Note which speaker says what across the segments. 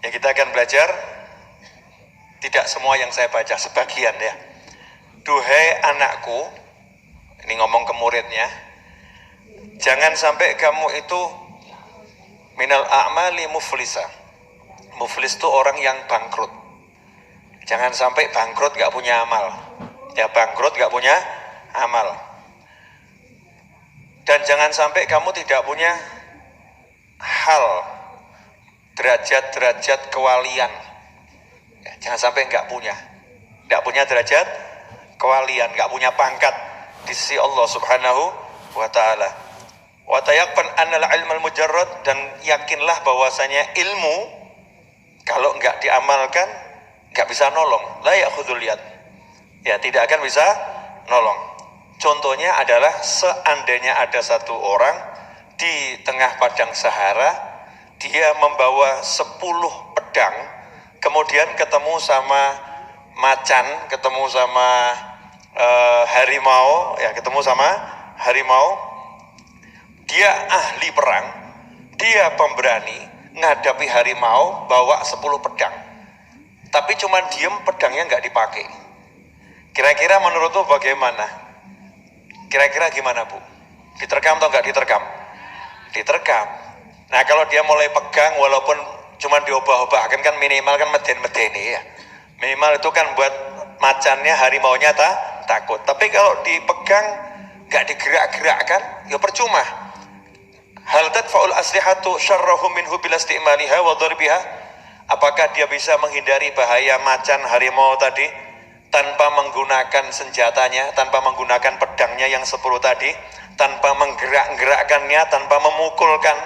Speaker 1: Ya, kita akan belajar tidak semua yang saya baca, sebagian ya. Duhai anakku, ini ngomong ke muridnya, jangan sampai kamu itu minal a'mali muflisa. Muflis itu orang yang bangkrut. Jangan sampai bangkrut gak punya amal. Ya, bangkrut gak punya amal. Dan jangan sampai kamu tidak punya hal, derajat-derajat kewalian. Ya, jangan sampai gak punya derajat kewalian, gak punya pangkat di sisi Allah Subhanahu wa ta'ala. Wa tayaqqan annal ilmal mujarrad, dan yakinlah bahwasanya ilmu kalau enggak diamalkan enggak bisa nolong. La ya'khudhul yad. Ya, tidak akan bisa nolong. Contohnya adalah seandainya ada satu orang di tengah padang Sahara, dia membawa 10 pedang, kemudian ketemu sama macan, ketemu sama harimau, ya ketemu sama harimau. Dia ahli perang, dia pemberani, ngadapi harimau bawa 10 pedang. Tapi cuma diem, pedangnya nggak dipakai. Kira-kira menurut lu bagaimana? Kira-kira gimana, Bu? Diterkam atau nggak diterkam? Diterkam. Nah, kalau dia mulai pegang, walaupun cuma diobah-obahkan, kan minimal kan meden-medeni ya. Minimal itu kan buat macannya, harimaunya takut. Tapi kalau dipegang, nggak digerak-gerakkan, ya percuma. Hal tadfa'ul aslihatu syarrahum minhu bila istimaliha wa darbiha. Apakah dia bisa menghindari bahaya macan, harimau tadi tanpa menggunakan senjatanya, tanpa menggunakan pedangnya yang 10 tadi, tanpa menggerak-gerakkannya, tanpa memukulkan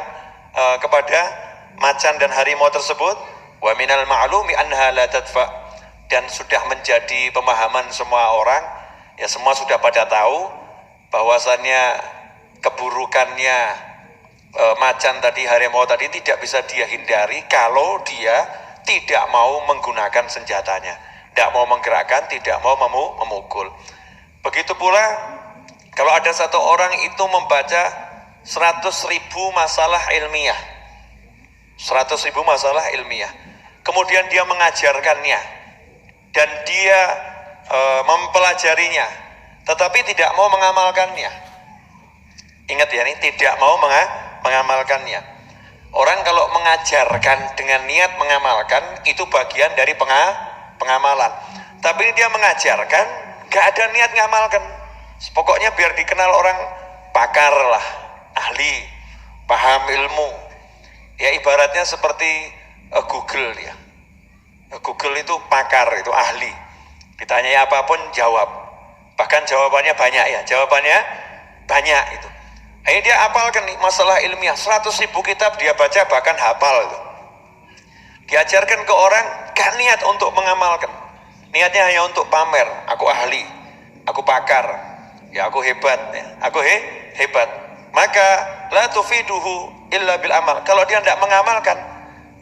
Speaker 1: kepada macan dan harimau tersebut? Wa minal ma'lumi anha la tadfa', dan sudah menjadi pemahaman semua orang, ya semua sudah pada tahu bahwasannya keburukannya macan tadi, harimau tadi tidak bisa dia hindari kalau dia tidak mau menggunakan senjatanya, tidak mau menggerakkan, tidak mau memukul. Begitu pula kalau ada satu orang itu membaca 100.000 masalah ilmiah, 100.000 masalah ilmiah, kemudian dia mengajarkannya dan dia mempelajarinya, tetapi tidak mau mengamalkannya. Ingat ya, ini tidak mau mengamalkannya. Orang kalau mengajarkan dengan niat mengamalkan, itu bagian dari pengamalan. Tapi dia mengajarkan, gak ada niat ngamalkan. Pokoknya biar dikenal orang pakar lah, ahli, paham ilmu. Ya ibaratnya seperti Google ya. Google itu pakar, itu ahli. Ditanyai apapun jawab. Bahkan jawabannya banyak ya, jawabannya banyak itu. Ini dia hafalkan nih masalah ilmiah, 100.000 kitab dia baca, bahkan hafal itu. Diajarkan ke orang, gak niat untuk mengamalkan. Niatnya hanya untuk pamer, aku ahli, aku pakar, ya aku hebat, ya. Aku hebat. Maka la tufiduhu illa bil amal. Kalau dia tidak mengamalkan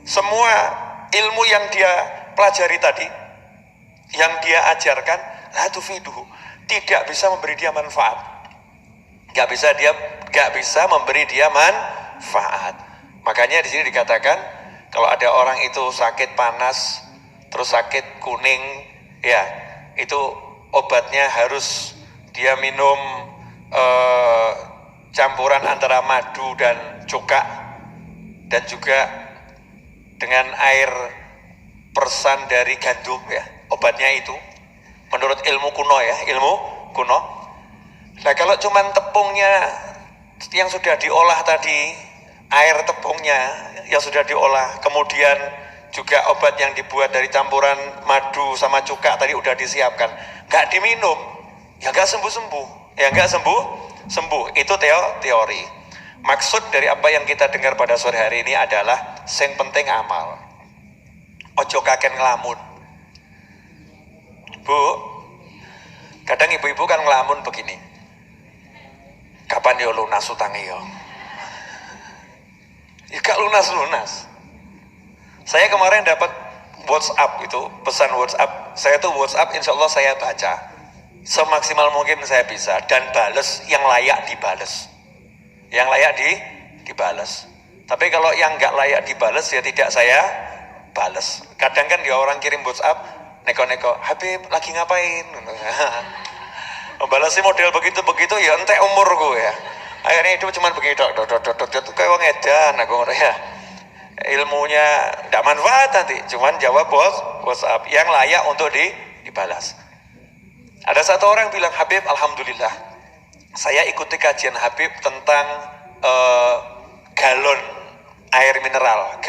Speaker 1: semua ilmu yang dia pelajari tadi, yang dia ajarkan, la tufiduhu, tidak bisa memberi dia manfaat. Gak bisa memberi dia manfaat. Makanya di sini dikatakan kalau ada orang itu sakit panas, terus sakit kuning, ya itu obatnya harus dia minum campuran antara madu dan cuka, dan juga dengan air persan dari gandum ya, obatnya itu menurut ilmu kuno ya, ilmu kuno. Nah kalau cuman tepungnya yang sudah diolah tadi, air tepungnya yang sudah diolah, kemudian juga obat yang dibuat dari campuran madu sama cuka tadi udah disiapkan, gak diminum, ya gak sembuh-sembuh, ya gak sembuh. Itu teori. Maksud dari apa yang kita dengar pada sore hari ini adalah yang penting amal. Ojo kaken ngelamun. Bu, kadang ibu-ibu kan ngelamun begini, kapan yo lunas utangnya yo? Ya gak lunas. Saya kemarin dapat WhatsApp, itu pesan WhatsApp. Saya tuh WhatsApp insya Allah saya baca semaksimal mungkin saya bisa, dan bales yang layak dibales. Yang layak dibales. Tapi kalau yang gak layak dibales ya tidak saya bales. Kadang kan ya orang kirim WhatsApp, neko-neko, Habib lagi ngapain? Balasnya model begitu-begitu ya entek umurku ya. Akhirnya itu cuma begitu, kayak wong edan aku ya. Ilmunya tidak manfaat nanti, cuman jawab WhatsApp yang layak untuk dibalas. Ada satu orang bilang, Habib, alhamdulillah, saya ikuti kajian Habib tentang galon air mineral.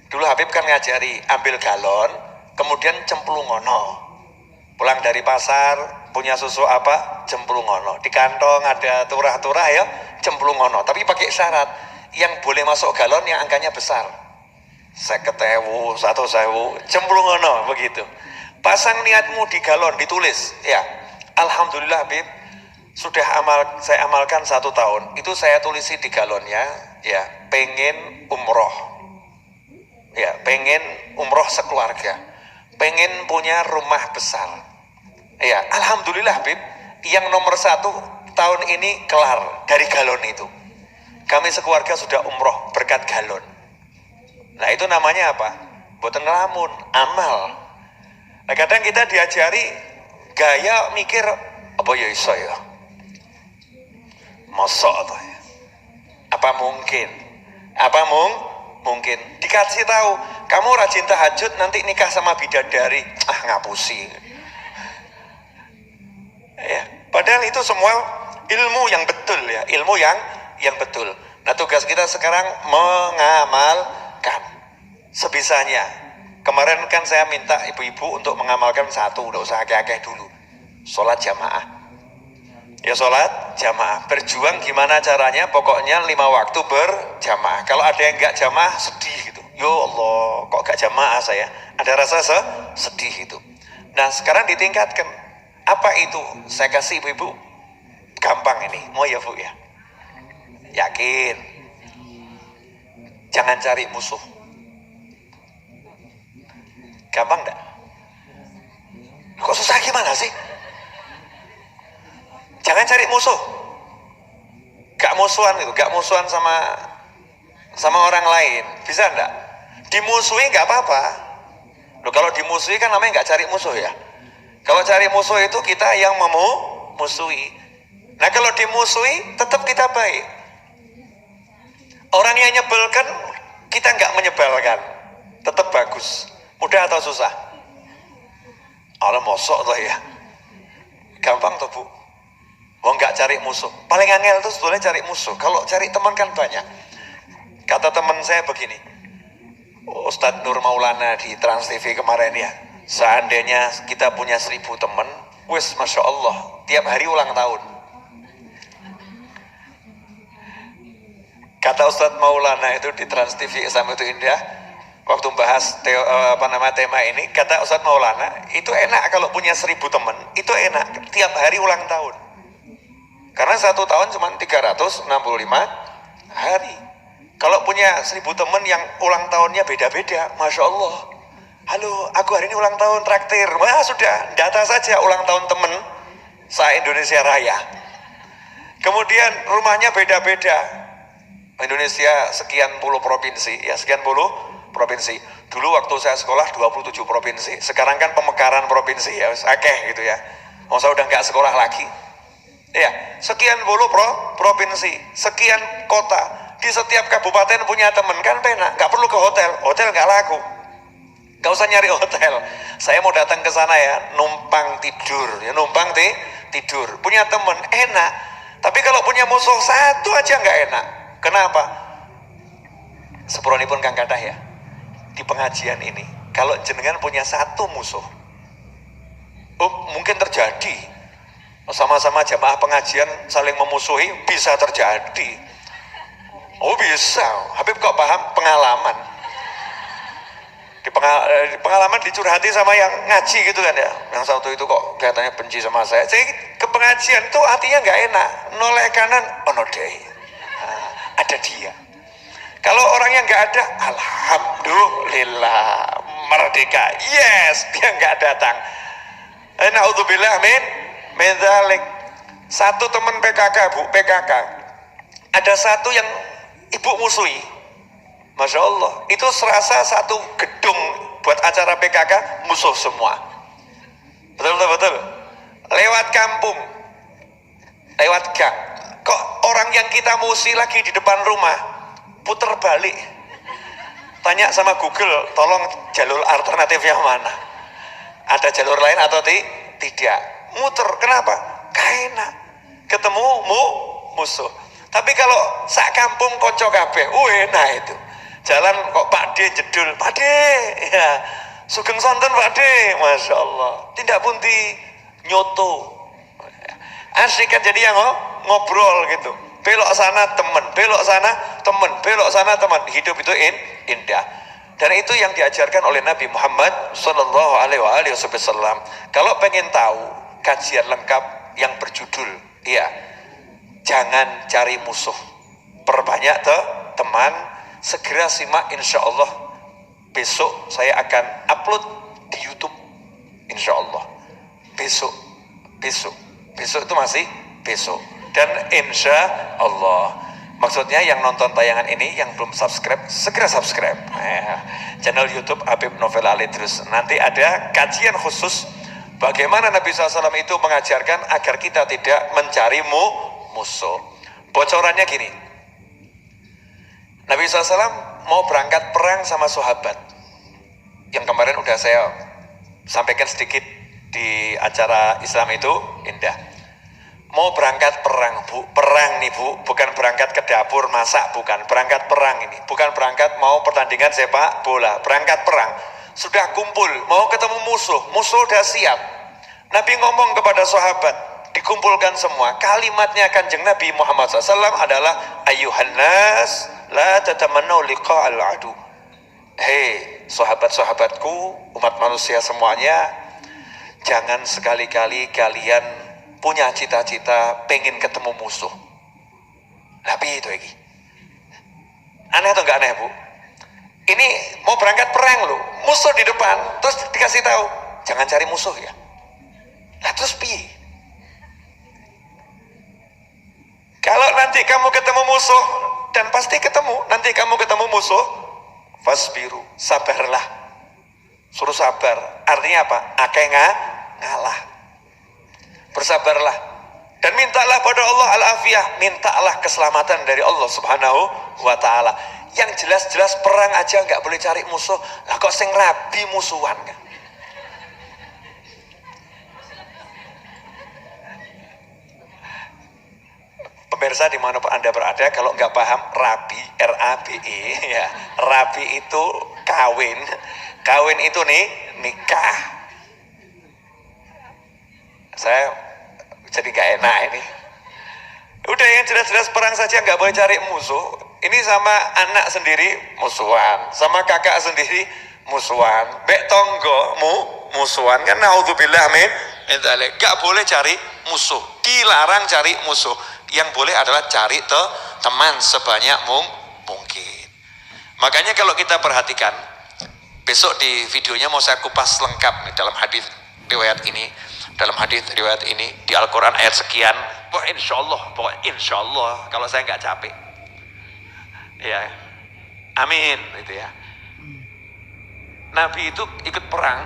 Speaker 1: Dulu Habib kan ngajari ambil galon, kemudian cemplungono. Pulang dari pasar, punya susu apa? Cemplungono. Di kantong ada turah-turah ya, cemplungono. Tapi pakai syarat, yang boleh masuk galon yang angkanya besar. 50.000, 1.000, cemplungono begitu. Pasang niatmu di galon, ditulis. Ya, alhamdulillah Habib, saya amalkan 1 tahun. Itu saya tulisi di galonnya, ya, pengen umroh. Ya, pengen umroh sekeluarga. Pengen punya rumah besar. Ya, alhamdulillah Habib, yang nomor 1 tahun ini kelar dari galon itu. Kami sekeluarga sudah umroh berkat galon. Nah itu namanya apa? Boten ngelamun, amal. Nah kadang kita diajari gaya mikir, apa ya iso ya? Mosok atau ya? Apa mungkin? Mungkin dikasih tahu, kamu rajin tahajud nanti nikah sama bidadari. Ngapusi. Ya, padahal itu semua ilmu yang betul ya, ilmu yang betul. Nah tugas kita sekarang mengamalkan sebisanya. Kemarin kan saya minta ibu-ibu untuk mengamalkan 1, udah usah akeh-akeh dulu. Sholat jamaah. Ya sholat jamaah. Berjuang gimana caranya, pokoknya 5 waktu berjamaah. Kalau ada yang gak jamaah sedih gitu. Ya Allah, kok gak jamaah saya? Ada rasa sedih itu. Nah sekarang ditingkatkan. Apa itu? Saya kasih ibu-ibu gampang ini. Mau ya Bu ya? Yakin, jangan cari musuh. Gampang enggak? Kok susah gimana sih? Jangan cari musuh. Gak musuhan sama orang lain. Bisa enggak? Dimusuhi enggak apa-apa. Loh kalau dimusuhi kan namanya enggak cari musuh ya. Kalau cari musuh itu kita yang memusuhi. Nah kalau dimusuhi tetap kita baik. Orang yang nyebelkan, kita nggak menyebalkan. Tetap bagus. Mudah atau susah? Allah mosok toh ya. Gampang toh Bu. Mau nggak cari musuh. Paling angel tuh sebetulnya cari musuh. Kalau cari teman kan banyak. Kata teman saya begini. Ustadz Nur Maulana di Trans TV kemarin ya. Seandainya kita punya 1.000 teman, wis Masya Allah, tiap hari ulang tahun. Kata Ustadz Maulana itu di Trans TV Islam itu Indah, waktu bahas tema ini, kata Ustadz Maulana, itu enak kalau punya 1.000 teman, itu enak, tiap hari ulang tahun. Karena 1 tahun cuma 365 hari. Kalau punya 1.000 teman yang ulang tahunnya beda-beda, Masya Allah. Halo, aku hari ini ulang tahun traktir. Wah sudah, data saja ulang tahun teman se-Indonesia Raya. Kemudian rumahnya beda-beda. Indonesia sekian puluh provinsi, ya sekian puluh provinsi. Dulu waktu saya sekolah 27 provinsi, sekarang kan pemekaran provinsi ya, akeh gitu ya. Saya udah nggak sekolah lagi. Ya, sekian puluh provinsi, sekian kota. Di setiap kabupaten punya teman kan penak, nggak perlu ke hotel nggak laku. Nggak usah nyari hotel. Saya mau datang ke sana ya, numpang tidur, tidur. Punya teman enak. Tapi kalau punya musuh 1 aja nggak enak. Kenapa? Sepuronipun Kang Kadah ya, di pengajian ini, kalau jenengan punya 1 musuh, mungkin terjadi. Sama-sama jamaah pengajian saling memusuhi, bisa terjadi. Bisa. Habib kok paham? Pengalaman. Di pengalaman dicurhati sama yang ngaji gitu kan ya. Yang satu itu kok kelihatannya benci sama saya. Jadi ke pengajian tuh hatinya nggak enak. Noleh kanan, ono deh. Ada dia. Kalau orang yang nggak ada, alhamdulillah merdeka. Yes, dia nggak datang. Naudzubillah min dzalik. Satu teman PKK Bu, PKK. Ada satu yang ibu musuhi. Masya Allah, itu serasa satu gedung buat acara PKK musuh semua. Betul, betul, betul. Lewat kampung, lewat gang, kok orang yang kita musuh lagi di depan rumah, puter balik. Tanya sama Google, tolong jalur alternatifnya mana? Ada jalur lain atau tidak? Muter, kenapa? Kayak ketemu musuh. Tapi kalau sak kampung konco kabeh, enak itu. Jalan kok Pak D jedul, Pak D, ya, sugeng sonten Pak D, Masya Allah. Tindak punti nyoto. Asik kan jadi yang ngobrol gitu. Belok sana temen, belok sana temen, belok sana teman. Hidup itu indah. Dan itu yang diajarkan oleh Nabi Muhammad Sallallahu Alaihi Wasallam. Kalau pengen tahu kajian lengkap yang berjudul, ya, jangan cari musuh, perbanyak teman. Segera simak, insya Allah besok saya akan upload di YouTube, insya Allah. Besok itu masih besok. Dan insya Allah, maksudnya yang nonton tayangan ini yang belum subscribe, segera subscribe channel YouTube Habib Novel Ali. Terus nanti ada kajian khusus bagaimana Nabi SAW itu mengajarkan agar kita tidak mencari musuh. Bocorannya gini, Nabi SAW mau berangkat perang sama sahabat. Yang kemarin udah saya sampaikan sedikit di acara Islam itu indah. Mau berangkat perang, Bu. Perang nih, Bu. Bukan berangkat ke dapur masak, bukan. Berangkat perang ini. Bukan berangkat mau pertandingan sepak bola. Berangkat perang. Sudah kumpul, mau ketemu musuh. Musuh udah siap. Nabi ngomong kepada sahabat, dikumpulkan semua. Kalimatnya Kanjeng Nabi Muhammad SAW adalah ayuhan nas la tatamannu liqa'al adu. Hei sahabat-sahabatku, umat manusia semuanya, jangan sekali-kali kalian punya cita-cita pengen ketemu musuh. Tapi itu lagi. Aneh atau enggak aneh, Bu? Ini mau berangkat perang loh, musuh di depan, terus dikasih tahu, jangan cari musuh ya. Lah terus piye? Kalau nanti kamu ketemu musuh, dan pasti ketemu, nanti kamu ketemu musuh, fasbiru, sabarlah. Suruh sabar, artinya apa? Akeh ngalah. Bersabarlah. Dan mintalah pada Allah al-afiyah, mintalah keselamatan dari Allah Subhanahu wa ta'ala. Yang jelas-jelas perang aja nggak boleh cari musuh, lah kok sing rabi musuhan kan? Pemirsa dimanapun Anda berada, kalau nggak paham rabi, R-A-B-E, ya, rabi itu kawin, kawin itu nih nikah. Saya jadi nggak enak ini. Udah yang jelas-jelas perang saja nggak boleh cari musuh. Ini sama anak sendiri musuhan, sama kakak sendiri musuhan, bek tonggo musuhan kan, naudzubillah min dzalik. Nggak boleh cari musuh, dilarang cari musuh. Yang boleh adalah cari teman sebanyak mungkin. Makanya kalau kita perhatikan, besok di videonya mau saya kupas lengkap nih, dalam hadis riwayat ini, dalam hadis riwayat ini, di Al-Quran ayat sekian, pokoknya insya Allah, kalau saya nggak capek, ya, amin, itu ya. Nabi itu ikut perang,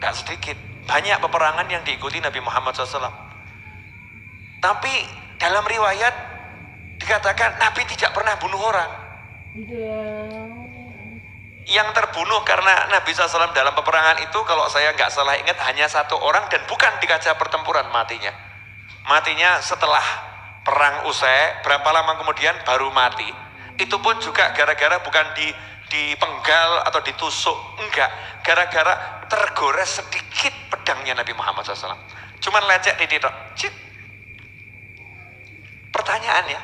Speaker 1: nggak sedikit, banyak peperangan yang diikuti Nabi Muhammad SAW. Tapi dalam riwayat dikatakan Nabi tidak pernah bunuh orang. Yang terbunuh karena Nabi SAW dalam peperangan itu, kalau saya nggak salah ingat, hanya satu orang, dan bukan di kancah pertempuran matinya. Matinya setelah perang usai, berapa lama kemudian baru mati. Itu pun juga gara-gara bukan dipenggal atau ditusuk, enggak, gara-gara tergores sedikit pedangnya Nabi Muhammad SAW. Cuman lecek di titik. Pertanyaannya,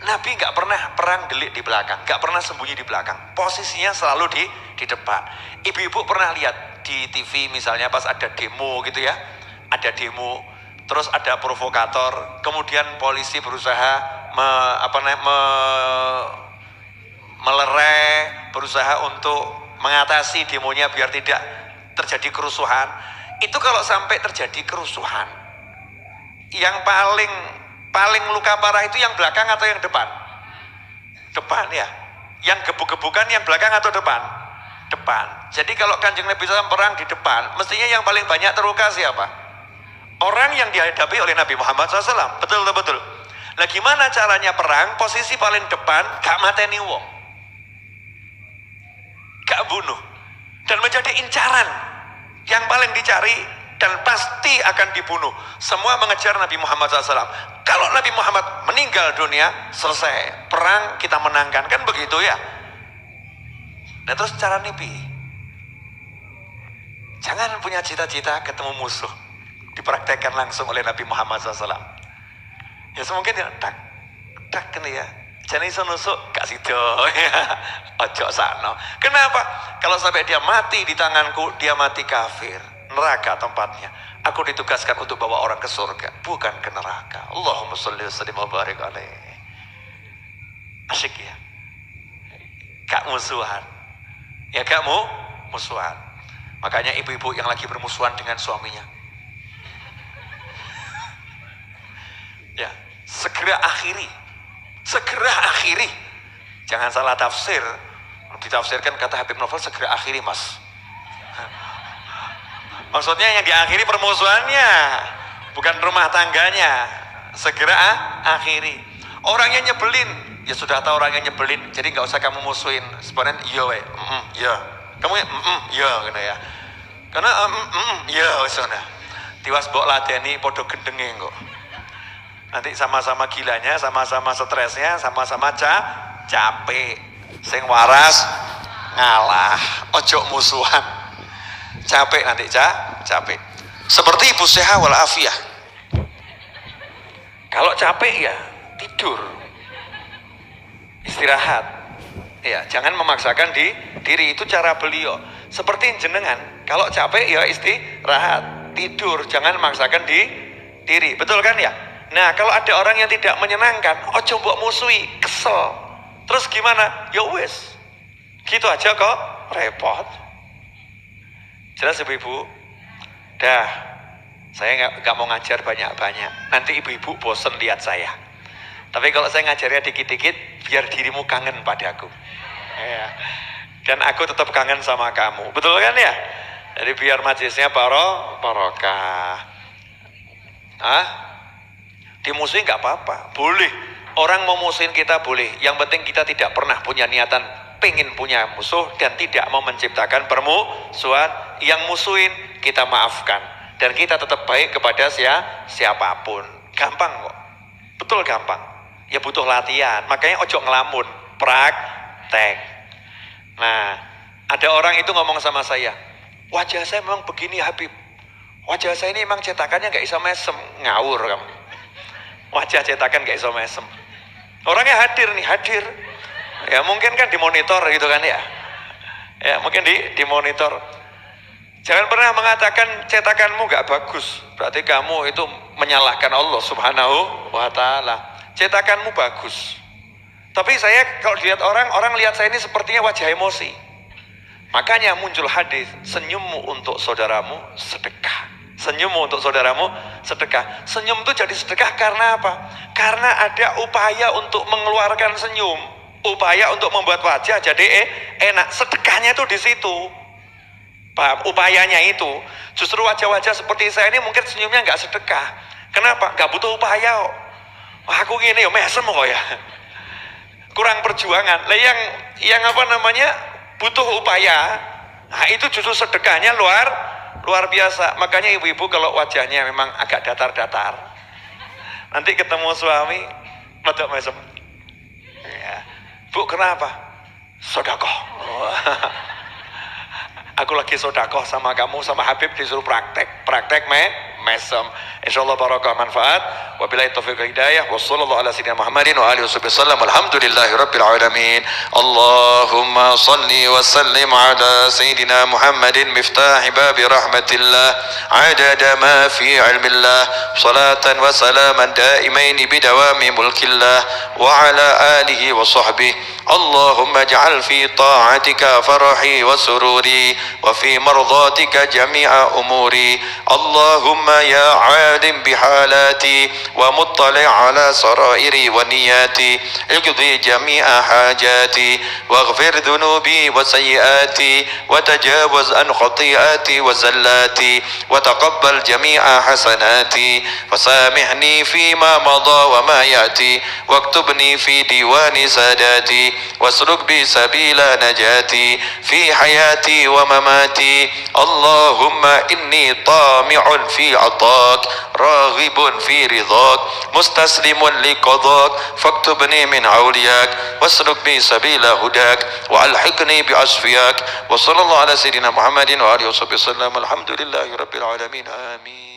Speaker 1: Nabi nggak pernah perang delik di belakang, nggak pernah sembunyi di belakang, posisinya selalu di depan. Ibu-ibu pernah lihat di TV misalnya pas ada demo gitu ya, ada demo, terus ada provokator, kemudian polisi berusaha melerai, berusaha untuk mengatasi demonya biar tidak terjadi kerusuhan. Itu kalau sampai terjadi kerusuhan, yang paling luka parah itu yang belakang atau yang depan? Depan ya. Yang gebuk-gebukan yang belakang atau depan? Depan. Jadi kalau Kanjeng Nabi SAW perang di depan, mestinya yang paling banyak terluka siapa? Orang yang dihadapi oleh Nabi Muhammad SAW. Betul. Nah gimana caranya perang? Posisi paling depan, gak mateni wong, gak bunuh, dan menjadi incaran yang paling dicari dan pasti akan dibunuh. Semua mengejar Nabi Muhammad SAW. Kalau Nabi Muhammad meninggal dunia, selesai, perang kita menangkan, kan begitu ya. Nah terus cara Nabi, jangan punya cita-cita ketemu musuh, dipraktekkan langsung oleh Nabi Muhammad SAW. Ya semungkin ya, tak kena ya, jangan iso nusuk gak sido ya, ojo sano. Kenapa? Kalau sampai dia mati di tanganku, dia mati kafir, neraka tempatnya. Aku ditugaskan untuk bawa orang ke surga, bukan ke neraka. Allahumma sholli wa sallim wa barik alaihi. Asyik ya, gak musuhan, ya gak musuhan. Makanya ibu-ibu yang lagi bermusuhan dengan suaminya, ya segera akhiri. Jangan salah tafsir, ditafsirkan kata Habib Novel, segera akhiri mas. Maksudnya yang diakhiri permusuhannya, bukan rumah tangganya. Segera akhiri. Orang yang nyebelin, ya sudah tahu orang yang nyebelin, jadi nggak usah kamu musuhin. Sebenarnya iya we, iya. Kamu iya gitu ya. Karena iya sudah. Tiwas mbok ladeni podo gendenge kok. Nanti sama-sama gilanya, sama-sama stresnya, sama-sama capek. Sing waras ngalah, ojo musuhan. Capek nanti capek. Seperti Ibu Seha wal Afiyah. Kalau capek ya tidur, istirahat. Ya, jangan memaksakan diri, itu cara beliau. Seperti jenengan, kalau capek ya istirahat, tidur, jangan memaksakan diri. Betul kan ya? Nah, kalau ada orang yang tidak menyenangkan, ojo mbok musuhi, kesel. Terus gimana? Ya wes. Gitu aja kok, repot. Jelas ibu-ibu? Dah, saya nggak mau ngajar banyak-banyak. Nanti ibu-ibu bosen lihat saya. Tapi kalau saya ngajarnya dikit-dikit, biar dirimu kangen padaku. Ya. Dan aku tetap kangen sama kamu. Betul kan ya? Jadi biar majelisnya barokah. Dimusuhin nggak apa-apa, boleh. Orang mau musuhin kita boleh. Yang penting kita tidak pernah punya niatan pengen punya musuh dan tidak mau menciptakan permusuhan. Yang musuhin kita maafkan dan kita tetap baik kepada siapapun. Gampang kok, betul gampang. Ya butuh latihan, makanya ojo ngelamun, praktek. Nah, ada orang itu ngomong sama saya, wajah saya memang begini Habib, wajah saya ini memang cetakannya gak bisa mesem. Ngawur kamu, wajah cetakan gak bisa mesem. Orangnya hadir, ya mungkin kan dimonitor gitu kan ya, mungkin dimonitor. Jangan pernah mengatakan cetakanmu gak bagus, berarti kamu itu menyalahkan Allah Subhanahu wa Ta'ala. Cetakanmu bagus, tapi saya kalau dilihat orang lihat saya ini sepertinya wajah emosi. Makanya muncul hadis, senyummu untuk saudaramu sedekah. Senyummu untuk saudaramu sedekah. Senyum itu jadi sedekah karena apa? Karena ada upaya untuk mengeluarkan senyum, upaya untuk membuat wajah jadi enak. Sedekahnya itu di situ. Paham? Upayanya itu. Justru wajah-wajah seperti saya ini mungkin senyumnya nggak sedekah. Kenapa? Nggak butuh upaya kok. Wah, aku gini ya mesem kok ya. Kurang perjuangan. Lah yang apa namanya? Butuh upaya. Nah, itu justru sedekahnya luar biasa. Makanya ibu-ibu kalau wajahnya memang agak datar-datar, nanti ketemu suami medok mesem. Ya. Bu, kenapa? Sodakoh. Aku lagi sodakoh sama kamu, sama Habib disuruh praktek mesem. Insyaallah barokah manfaat. Wabillahi taufiq wal hidayah. Wassallallahu ala sayyidina Muhammadin wa alihi wasallam. Alhamdulillahi rabbil alamin. Allahumma salli wa sallim ala sayyidina Muhammadin miftahi babi rahmatillah adada ma fi ilmillah salatan wa salaman daimain bidawami mulkillah wa ala alihi wa sahbihi اللهم اجعل في طاعتك فرحي وسروري وفي مرضاتك جميع أموري. اللهم يا عالم بحالاتي ومطلع على سرائري ونياتي اقضي جميع حاجاتي واغفر ذنوبي وسيئاتي وتجاوز عن خطيئاتي وزلاتي وتقبل جميع حسناتي فسامحني فيما مضى وما يأتي واكتبني في ديوان ساداتي واسلك بي سبيل نجاتي في حياتي ومماتي. اللهم إني طامع في عطاك راغب في رضاك مستسلم لقضاك فاكتبني من أولياك واسلك بي سبيل هداك وألحقني بأصفياك. وصلى الله على سيدنا محمد وآله وصحبه وسلم. الحمد لله رب العالمين. آمين.